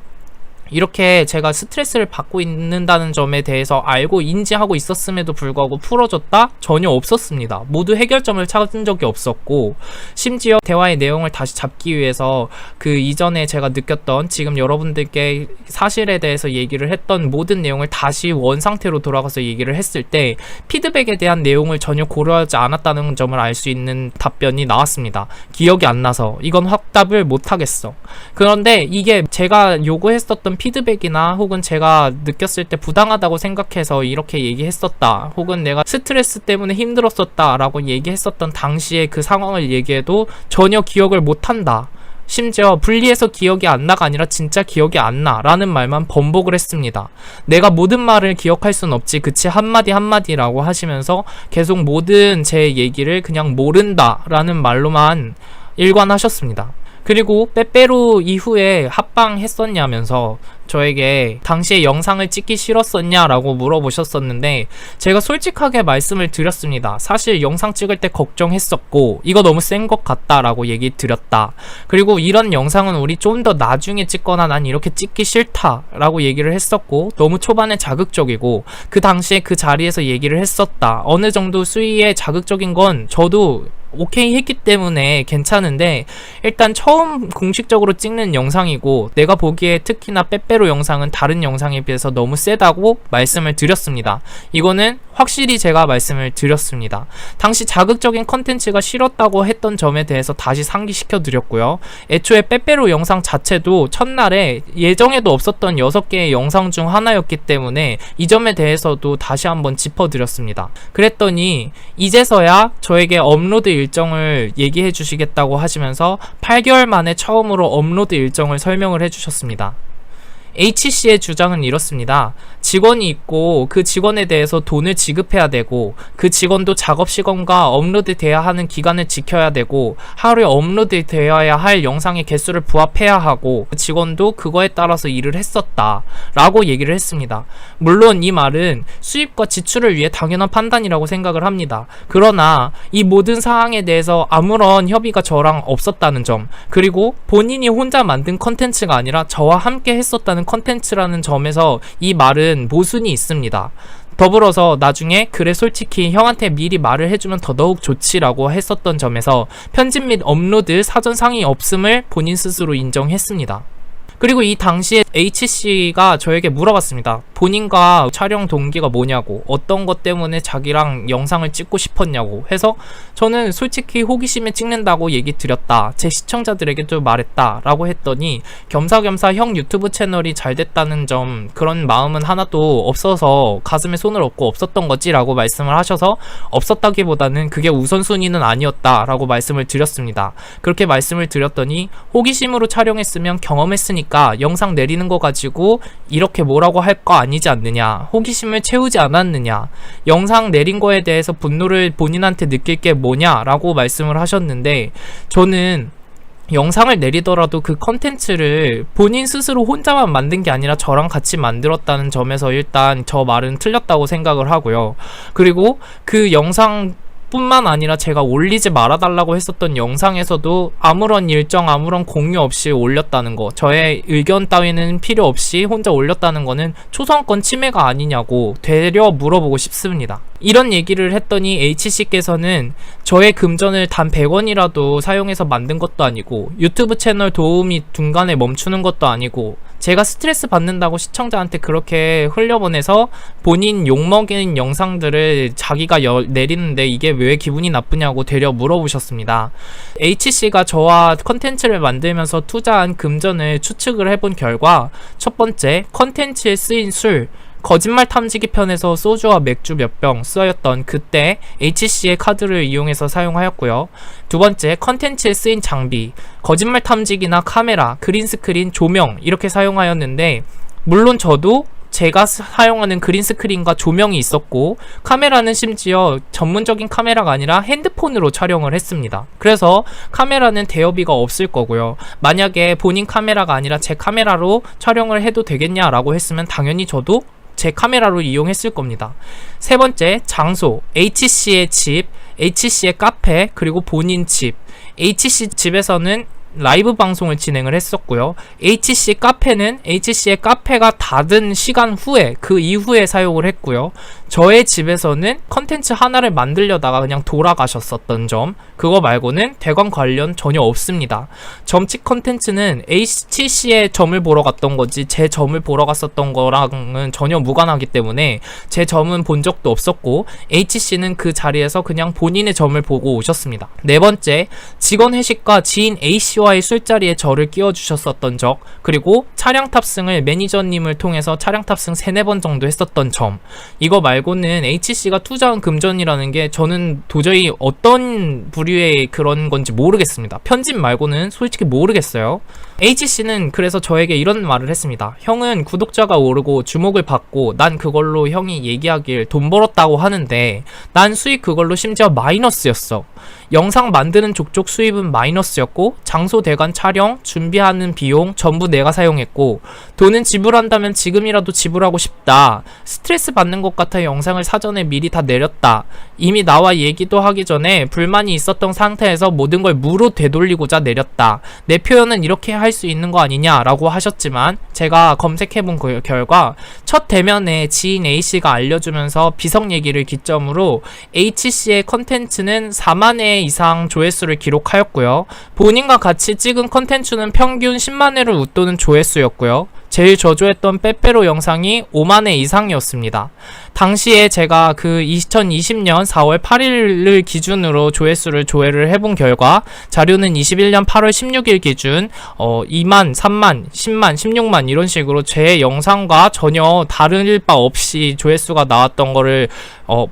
이렇게 제가 스트레스를 받고 있는다는 점에 대해서 알고 인지하고 있었음에도 불구하고 풀어줬다? 전혀 없었습니다. 모두 해결점을 찾은 적이 없었고, 심지어 대화의 내용을 다시 잡기 위해서 그 이전에 제가 느꼈던, 지금 여러분들께 사실에 대해서 얘기를 했던 모든 내용을 다시 원상태로 돌아가서 얘기를 했을 때 피드백에 대한 내용을 전혀 고려하지 않았다는 점을 알 수 있는 답변이 나왔습니다. 기억이 안 나서 이건 확답을 못하겠어. 그런데 이게 제가 요구했었던 피드백이나 혹은 제가 느꼈을 때 부당하다고 생각해서 이렇게 얘기했었다, 혹은 내가 스트레스 때문에 힘들었었다 라고 얘기했었던 당시에 그 상황을 얘기해도 전혀 기억을 못한다, 심지어 분리해서 기억이 안 나가 아니라 진짜 기억이 안 나 라는 말만 번복을 했습니다. 내가 모든 말을 기억할 순 없지 그치 한마디 한마디라고 하시면서 계속 모든 제 얘기를 그냥 모른다 라는 말로만 일관하셨습니다. 그리고 빼빼로 이후에 합방했었냐면서 저에게 당시에 영상을 찍기 싫었었냐라고 물어보셨었는데, 제가 솔직하게 말씀을 드렸습니다. 사실 영상 찍을 때 걱정했었고 이거 너무 센 것 같다라고 얘기 드렸다. 그리고 이런 영상은 우리 좀 더 나중에 찍거나 난 이렇게 찍기 싫다라고 얘기를 했었고, 너무 초반에 자극적이고 그 당시에 그 자리에서 얘기를 했었다. 어느 정도 수위의 자극적인 건 저도 오케이 했기 때문에 괜찮은데, 일단 처음 공식적으로 찍는 영상이고 내가 보기에 특히나 빼빼로 영상은 다른 영상에 비해서 너무 세다고 말씀을 드렸습니다. 이거는 확실히 제가 말씀을 드렸습니다. 당시 자극적인 컨텐츠가 싫었다고 했던 점에 대해서 다시 상기시켜 드렸고요. 애초에 빼빼로 영상 자체도 첫날에 예정에도 없었던 6개의 영상 중 하나였기 때문에 이 점에 대해서도 다시 한번 짚어드렸습니다. 그랬더니 이제서야 저에게 업로드 일정을 얘기해 주시겠다고 하시면서 8개월 만에 처음으로 업로드 일정을 설명을 해 주셨습니다. H씨의 주장은 이렇습니다. 직원이 있고 그 직원에 대해서 돈을 지급해야 되고, 그 직원도 작업 시간과 업로드 돼야 하는 기간을 지켜야 되고, 하루에 업로드 되어야 할 영상의 개수를 부합해야 하고, 그 직원도 그거에 따라서 일을 했었다 라고 얘기를 했습니다. 물론 이 말은 수입과 지출을 위해 당연한 판단이라고 생각을 합니다. 그러나 이 모든 사항에 대해서 아무런 협의가 저랑 없었다는 점, 그리고 본인이 혼자 만든 컨텐츠가 아니라 저와 함께 했었다는 컨텐츠라는 점에서 이 말은 모순이 있습니다. 더불어서 나중에 그래 솔직히 형한테 미리 말을 해주면 더더욱 좋지라고 했었던 점에서 편집 및 업로드 사전 상의 없음을 본인 스스로 인정했습니다. 그리고 이 당시에 H씨가 저에게 물어봤습니다. 본인과 촬영 동기가 뭐냐고, 어떤 것 때문에 자기랑 영상을 찍고 싶었냐고 해서 저는 솔직히 호기심에 찍는다고 얘기 드렸다, 제 시청자들에게도 말했다 라고 했더니, 겸사겸사 형 유튜브 채널이 잘 됐다는 점, 그런 마음은 하나도 없어서 가슴에 손을 얹고 없었던 거지 라고 말씀을 하셔서, 없었다기보다는 그게 우선순위는 아니었다 라고 말씀을 드렸습니다. 그렇게 말씀을 드렸더니, 호기심으로 촬영했으면 경험했으니까 영상 내리는 거 가지고 이렇게 뭐라고 할 거 아니지 않느냐, 호기심을 채우지 않았느냐, 영상 내린 거에 대해서 분노를 본인한테 느낄 게 뭐냐 라고 말씀을 하셨는데, 저는 영상을 내리더라도 그 컨텐츠를 본인 스스로 혼자만 만든 게 아니라 저랑 같이 만들었다는 점에서 일단 저 말은 틀렸다고 생각을 하고요. 그리고 그 영상 뿐만 아니라 제가 올리지 말아달라고 했었던 영상에서도 아무런 일정, 아무런 공유 없이 올렸다는 거, 저의 의견 따위는 필요 없이 혼자 올렸다는 거는 초상권 침해가 아니냐고 되려 물어보고 싶습니다. 이런 얘기를 했더니 H씨께서는 저의 금전을 단 100원이라도 사용해서 만든 것도 아니고 유튜브 채널 도움이 중간에 멈추는 것도 아니고 제가 스트레스 받는다고 시청자한테 그렇게 흘려보내서 본인 욕먹인 영상들을 자기가 내리는데 이게 왜 기분이 나쁘냐고 되려 물어보셨습니다. H씨가 저와 컨텐츠를 만들면서 투자한 금전을 추측을 해본 결과, 첫 번째, 컨텐츠에 쓰인 술, 거짓말 탐지기 편에서 소주와 맥주 몇 병 쓰였던 그때 H씨의 카드를 이용해서 사용하였고요. 두 번째, 컨텐츠에 쓰인 장비, 거짓말 탐지기나 카메라, 그린스크린, 조명 이렇게 사용하였는데, 물론 저도 제가 사용하는 그린스크린과 조명이 있었고 카메라는 심지어 전문적인 카메라가 아니라 핸드폰으로 촬영을 했습니다. 그래서 카메라는 대여비가 없을 거고요. 만약에 본인 카메라가 아니라 제 카메라로 촬영을 해도 되겠냐라고 했으면 당연히 저도 제 카메라로 이용했을 겁니다. 세 번째, 장소, H씨의 집, H씨의 카페, 그리고 본인 집. H씨 집에서는 라이브 방송을 진행을 했었고요. H씨 카페는 H씨의 카페가 닫은 시간 후에, 그 이후에 사용을 했고요. 저의 집에서는 컨텐츠 하나를 만들려다가 그냥 돌아가셨었던 점, 그거 말고는 대관 관련 전혀 없습니다. 점집 컨텐츠는 H씨의 점을 보러 갔던 거지 제 점을 보러 갔었던 거랑은 전혀 무관하기 때문에 제 점은 본 적도 없었고 H씨는 그 자리에서 그냥 본인의 점을 보고 오셨습니다. 네 번째, 직원 회식과 지인 A씨와의 술자리에 저를 끼워주셨었던 적, 그리고 차량 탑승을 매니저님을 통해서 차량 탑승 3-4번 정도 했었던 점, 이거 말고는 H씨가 투자한 금전이라는 게 저는 도저히 어떤 부류의 그런 건지 모르겠습니다. 편집 말고는 솔직히 모르겠어요. H씨는 그래서 저에게 이런 말을 했습니다. 형은 구독자가 오르고 주목을 받고 난 그걸로 형이 얘기하길 돈 벌었다고 하는데 난 수익 그걸로 심지어 마이너스였어. 영상 만드는 족족 수입은 마이너스였고 장소 대관 촬영, 준비하는 비용 전부 내가 사용했고 돈은 지불한다면 지금이라도 지불하고 싶다. 스트레스 받는 것 같아 영상을 사전에 미리 다 내렸다. 이미 나와 얘기도 하기 전에 불만이 있었던 상태에서 모든 걸 무로 되돌리고자 내렸다. 내 표현은 이렇게 할 수 있는 거 아니냐 라고 하셨지만 제가 검색해본 결과 첫 대면에 지인 A씨가 알려주면서 비석 얘기를 기점으로 H씨의 컨텐츠는 4만 회 이상 조회수를 기록하였고요. 본인과 같이 찍은 컨텐츠는 평균 10만 회를 웃도는 조회수였고요. 제일 저조했던 빼빼로 영상이 5만 회 이상이었습니다. 당시에 제가 그 2020년 4월 8일을 기준으로 조회를 해본 결과 자료는 21년 8월 16일 기준 2만, 3만, 10만, 16만 이런 식으로 제 영상과 전혀 다를 바 없이 조회수가 나왔던 거를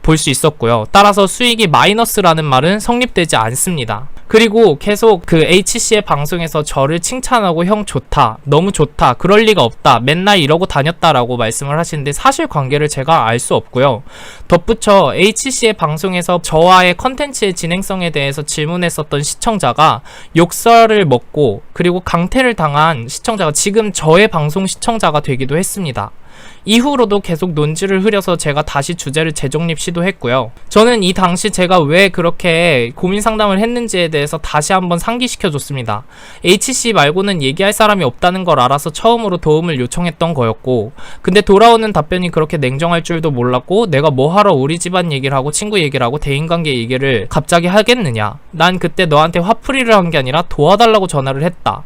볼 수 있었고요. 따라서 수익이 마이너스라는 말은 성립되지 않습니다. 그리고 계속 그 H씨의 방송에서 저를 칭찬하고 형 좋다, 너무 좋다, 그럴 리가 없다, 맨날 이러고 다녔다라고 말씀을 하시는데 사실 관계를 제가 알 수 없고요. 덧붙여 H씨의 방송에서 저와의 컨텐츠의 진행성에 대해서 질문했었던 시청자가 욕설을 먹고 그리고 강퇴를 당한 시청자가 지금 저의 방송 시청자가 되기도 했습니다. 이후로도 계속 논지를 흐려서 제가 다시 주제를 재정립 시도했고요. 저는 이 당시 제가 왜 그렇게 고민 상담을 했는지에 대해서 다시 한번 상기시켜 줬습니다. H씨 말고는 얘기할 사람이 없다는 걸 알아서 처음으로 도움을 요청했던 거였고, 근데 돌아오는 답변이 그렇게 냉정할 줄도 몰랐고 내가 뭐하러 우리 집안 얘기를 하고 친구 얘기를 하고 대인관계 얘기를 갑자기 하겠느냐. 난 그때 너한테 화풀이를 한 게 아니라 도와달라고 전화를 했다.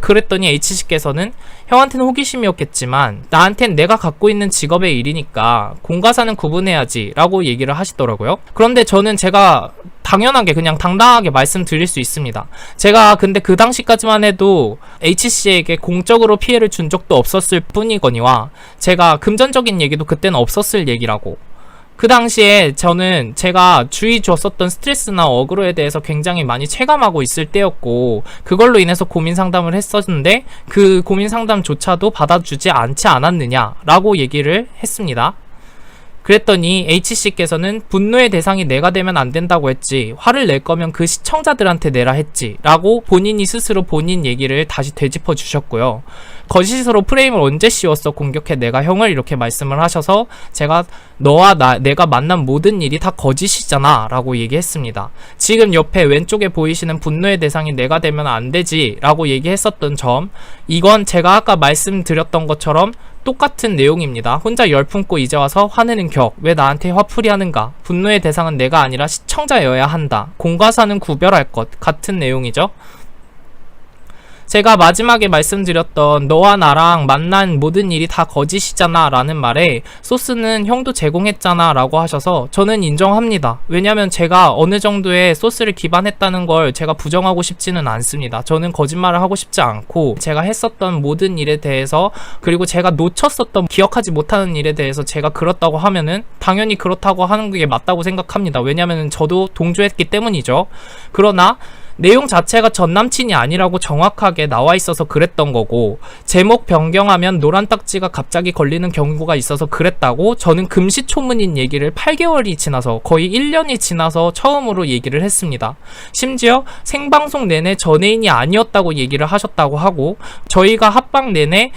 그랬더니 H씨께서는 형한테는 호기심이었겠지만 나한텐 내가 갖고 있는 직업의 일이니까 공과사는 구분해야지 라고 얘기를 하시더라고요. 그런데 저는 제가 당연하게 그냥 당당하게 말씀드릴 수 있습니다. 제가 근데 그 당시까지만 해도 H씨에게 공적으로 피해를 준 적도 없었을 뿐이거니와 제가 금전적인 얘기도 그때는 없었을 얘기라고. 그 당시에 저는 제가 주위 줬었던 스트레스나 어그로에 대해서 굉장히 많이 체감하고 있을 때였고 그걸로 인해서 고민 상담을 했었는데 그 고민 상담조차도 받아주지 않지 않았느냐 라고 얘기를 했습니다. 그랬더니 H씨께서는 분노의 대상이 내가 되면 안 된다고 했지, 화를 낼 거면 그 시청자들한테 내라 했지 라고 본인이 스스로 본인 얘기를 다시 되짚어 주셨고요. 거짓으로 프레임을 언제 씌웠어 공격해 내가 형을, 이렇게 말씀을 하셔서 제가 너와 내가 만난 모든 일이 다 거짓이잖아 라고 얘기했습니다. 지금 옆에 왼쪽에 보이시는 분노의 대상이 내가 되면 안 되지 라고 얘기했었던 점, 이건 제가 아까 말씀드렸던 것처럼 똑같은 내용입니다. 혼자 열품고 이제 와서 화내는 격, 왜 나한테 화풀이 하는가, 분노의 대상은 내가 아니라 시청자여야 한다, 공과 사는 구별할 것, 같은 내용이죠. 제가 마지막에 말씀드렸던 너와 나랑 만난 모든 일이 다 거짓이잖아 라는 말에 소스는 형도 제공했잖아 라고 하셔서 저는 인정합니다. 왜냐면 제가 어느 정도의 소스를 기반했다는 걸 제가 부정하고 싶지는 않습니다. 저는 거짓말을 하고 싶지 않고, 제가 했었던 모든 일에 대해서, 그리고 제가 놓쳤었던 기억하지 못하는 일에 대해서 제가 그렇다고 하면은 당연히 그렇다고 하는 게 맞다고 생각합니다. 왜냐면 저도 동조했기 때문이죠. 그러나 내용 자체가 전 남친이 아니라고 정확하게 나와 있어서 그랬던 거고, 제목 변경하면 노란 딱지가 갑자기 걸리는 경우가 있어서 그랬다고 저는 금시초문인 얘기를 8개월이 지나서, 거의 1년이 지나서 처음으로 얘기를 했습니다. 심지어 생방송 내내 전애인이 아니었다고 얘기를 하셨다고 하고, 저희가 합방 내내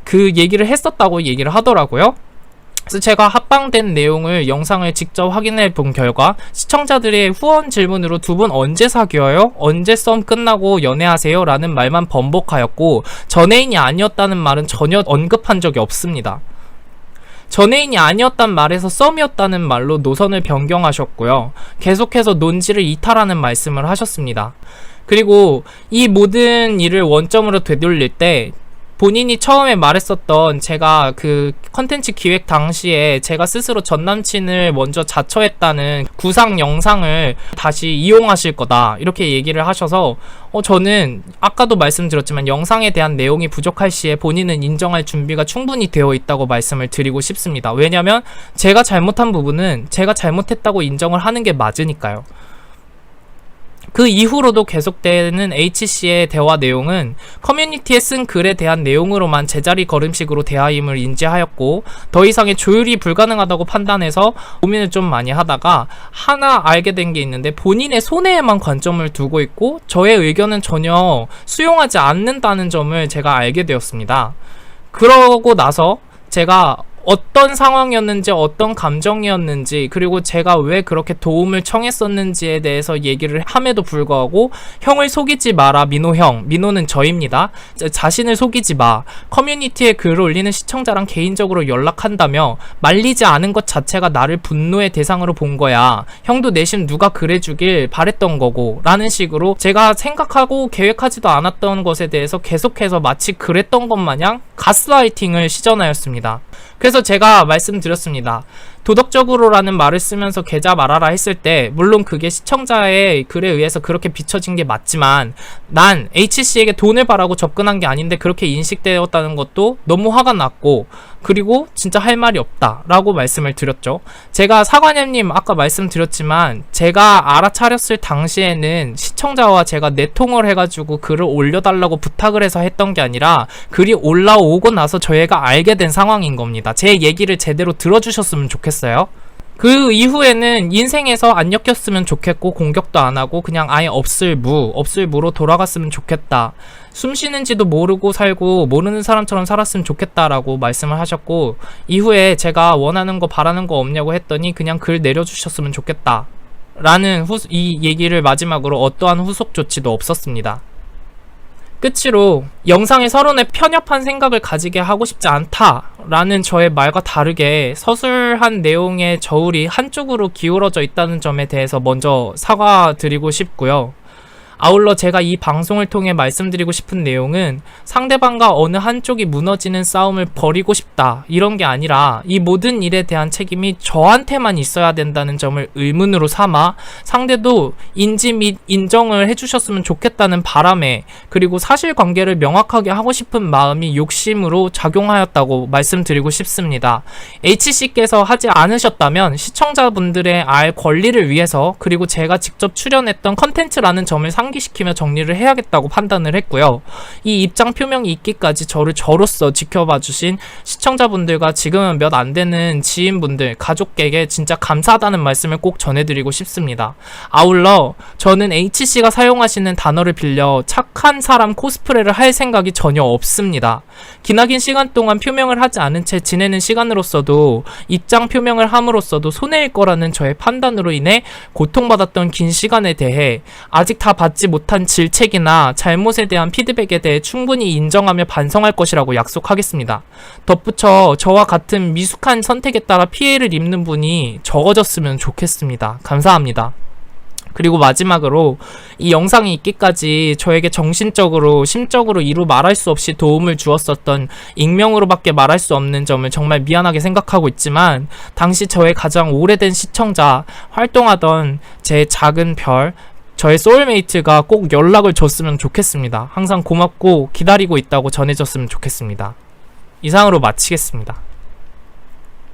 그 얘기를 했었다고 얘기를 하더라고요. 그래서 제가 합방된 내용을, 영상을 직접 확인해 본 결과 시청자들의 후원 질문으로 두 분 언제 사귀어요? 언제 썸 끝나고 연애하세요? 라는 말만 번복하였고, 전애인이 아니었다는 말은 전혀 언급한 적이 없습니다. 전애인이 아니었단 말에서 썸이었다는 말로 노선을 변경하셨고요. 계속해서 논지를 이탈하는 말씀을 하셨습니다. 그리고 이 모든 일을 원점으로 되돌릴 때 본인이 처음에 말했었던, 제가 그 컨텐츠 기획 당시에 제가 스스로 전 남친을 먼저 자처했다는 구상 영상을 다시 이용하실 거다 이렇게 얘기를 하셔서 저는 아까도 말씀드렸지만 영상에 대한 내용이 부족할 시에 본인은 인정할 준비가 충분히 되어 있다고 말씀을 드리고 싶습니다. 왜냐면 제가 잘못한 부분은 제가 잘못했다고 인정을 하는 게 맞으니까요. 그 이후로도 계속되는 H씨의 대화 내용은 커뮤니티에 쓴 글에 대한 내용으로만 제자리 걸음식으로 대하임을 인지하였고, 더 이상의 조율이 불가능하다고 판단해서 고민을 좀 많이 하다가 하나 알게 된 게 있는데, 본인의 손해에만 관점을 두고 있고 저의 의견은 전혀 수용하지 않는다는 점을 제가 알게 되었습니다. 그러고 나서 제가 어떤 상황이었는지, 어떤 감정이었는지, 그리고 제가 왜 그렇게 도움을 청했었는지에 대해서 얘기를 함에도 불구하고, 형을 속이지 마라 민호 형, 민호는 저입니다. 자신을 속이지 마, 커뮤니티에 글을 올리는 시청자랑 개인적으로 연락한다며 말리지 않은 것 자체가 나를 분노의 대상으로 본 거야, 형도 내심 누가 그래주길 바랬던 거고 라는 식으로 제가 생각하고 계획하지도 않았던 것에 대해서 계속해서 마치 그랬던 것 마냥 가스라이팅을 시전하였습니다. 그래서 제가 말씀드렸습니다. 도덕적으로라는 말을 쓰면서 계좌 말아라 했을 때, 물론 그게 시청자의 글에 의해서 그렇게 비춰진 게 맞지만, 난 H씨에게 돈을 바라고 접근한 게 아닌데 그렇게 인식되었다는 것도 너무 화가 났고, 그리고 진짜 할 말이 없다 라고 말씀을 드렸죠. 제가 사관님님 아까 말씀드렸지만, 제가 알아차렸을 당시에는 시청자와 제가 내통을 해가지고 글을 올려달라고 부탁을 해서 했던 게 아니라, 글이 올라오고 나서 저희가 알게 된 상황인 겁니다. 제 얘기를 제대로 들어주셨으면 좋겠어요. 그 이후에는 인생에서 안 엮였으면 좋겠고, 공격도 안 하고 그냥 아예 없을 무로 돌아갔으면 좋겠다. 숨 쉬는지도 모르고 살고 모르는 사람처럼 살았으면 좋겠다라고 말씀을 하셨고, 이후에 제가 원하는 거 바라는 거 없냐고 했더니 그냥 글 내려주셨으면 좋겠다 라는 이 얘기를 마지막으로 어떠한 후속 조치도 없었습니다. 끝으로 영상의 서론에 편협한 생각을 가지게 하고 싶지 않다라는 저의 말과 다르게 서술한 내용의 저울이 한쪽으로 기울어져 있다는 점에 대해서 먼저 사과드리고 싶고요. 아울러 제가 이 방송을 통해 말씀드리고 싶은 내용은 상대방과 어느 한쪽이 무너지는 싸움을 벌이고 싶다 이런 게 아니라, 이 모든 일에 대한 책임이 저한테만 있어야 된다는 점을 의문으로 삼아 상대도 인지 및 인정을 해주셨으면 좋겠다는 바람에, 그리고 사실관계를 명확하게 하고 싶은 마음이 욕심으로 작용하였다고 말씀드리고 싶습니다. H씨께서 하지 않으셨다면 시청자분들의 알 권리를 위해서, 그리고 제가 직접 출연했던 컨텐츠라는 점을 상기 상기시키며 정리를 해야겠다고 판단을 했고요. 이 입장 표명이 있기까지 저를 저로서 지켜봐주신 시청자분들과 지금은 몇 안 되는 지인분들, 가족에게 진짜 감사하다는 말씀을 꼭 전해드리고 싶습니다. 아울러 저는 HC가 사용하시는 단어를 빌려 착한 사람 코스프레를 할 생각이 전혀 없습니다. 기나긴 시간 동안 표명을 하지 않은 채 지내는 시간으로서도 입장 표명을 함으로써도 손해일 거라는 저의 판단으로 인해 고통받았던 긴 시간에 대해 아직 다 받지 못한 질책이나 잘못에 대한 피드백에 대해 충분히 인정하며 반성할 것이라고 약속하겠습니다. 덧붙여 저와 같은 미숙한 선택에 따라 피해를 입는 분이 적어졌으면 좋겠습니다. 감사합니다. 그리고 마지막으로 이 영상이 있기까지 저에게 정신적으로, 심적으로 이루 말할 수 없이 도움을 주었었던, 익명으로밖에 말할 수 없는 점을 정말 미안하게 생각하고 있지만, 당시 저의 가장 오래된 시청자, 활동하던 제 작은 별, 저의 소울메이트가 꼭 연락을 줬으면 좋겠습니다. 항상 고맙고 기다리고 있다고 전해줬으면 좋겠습니다. 이상으로 마치겠습니다.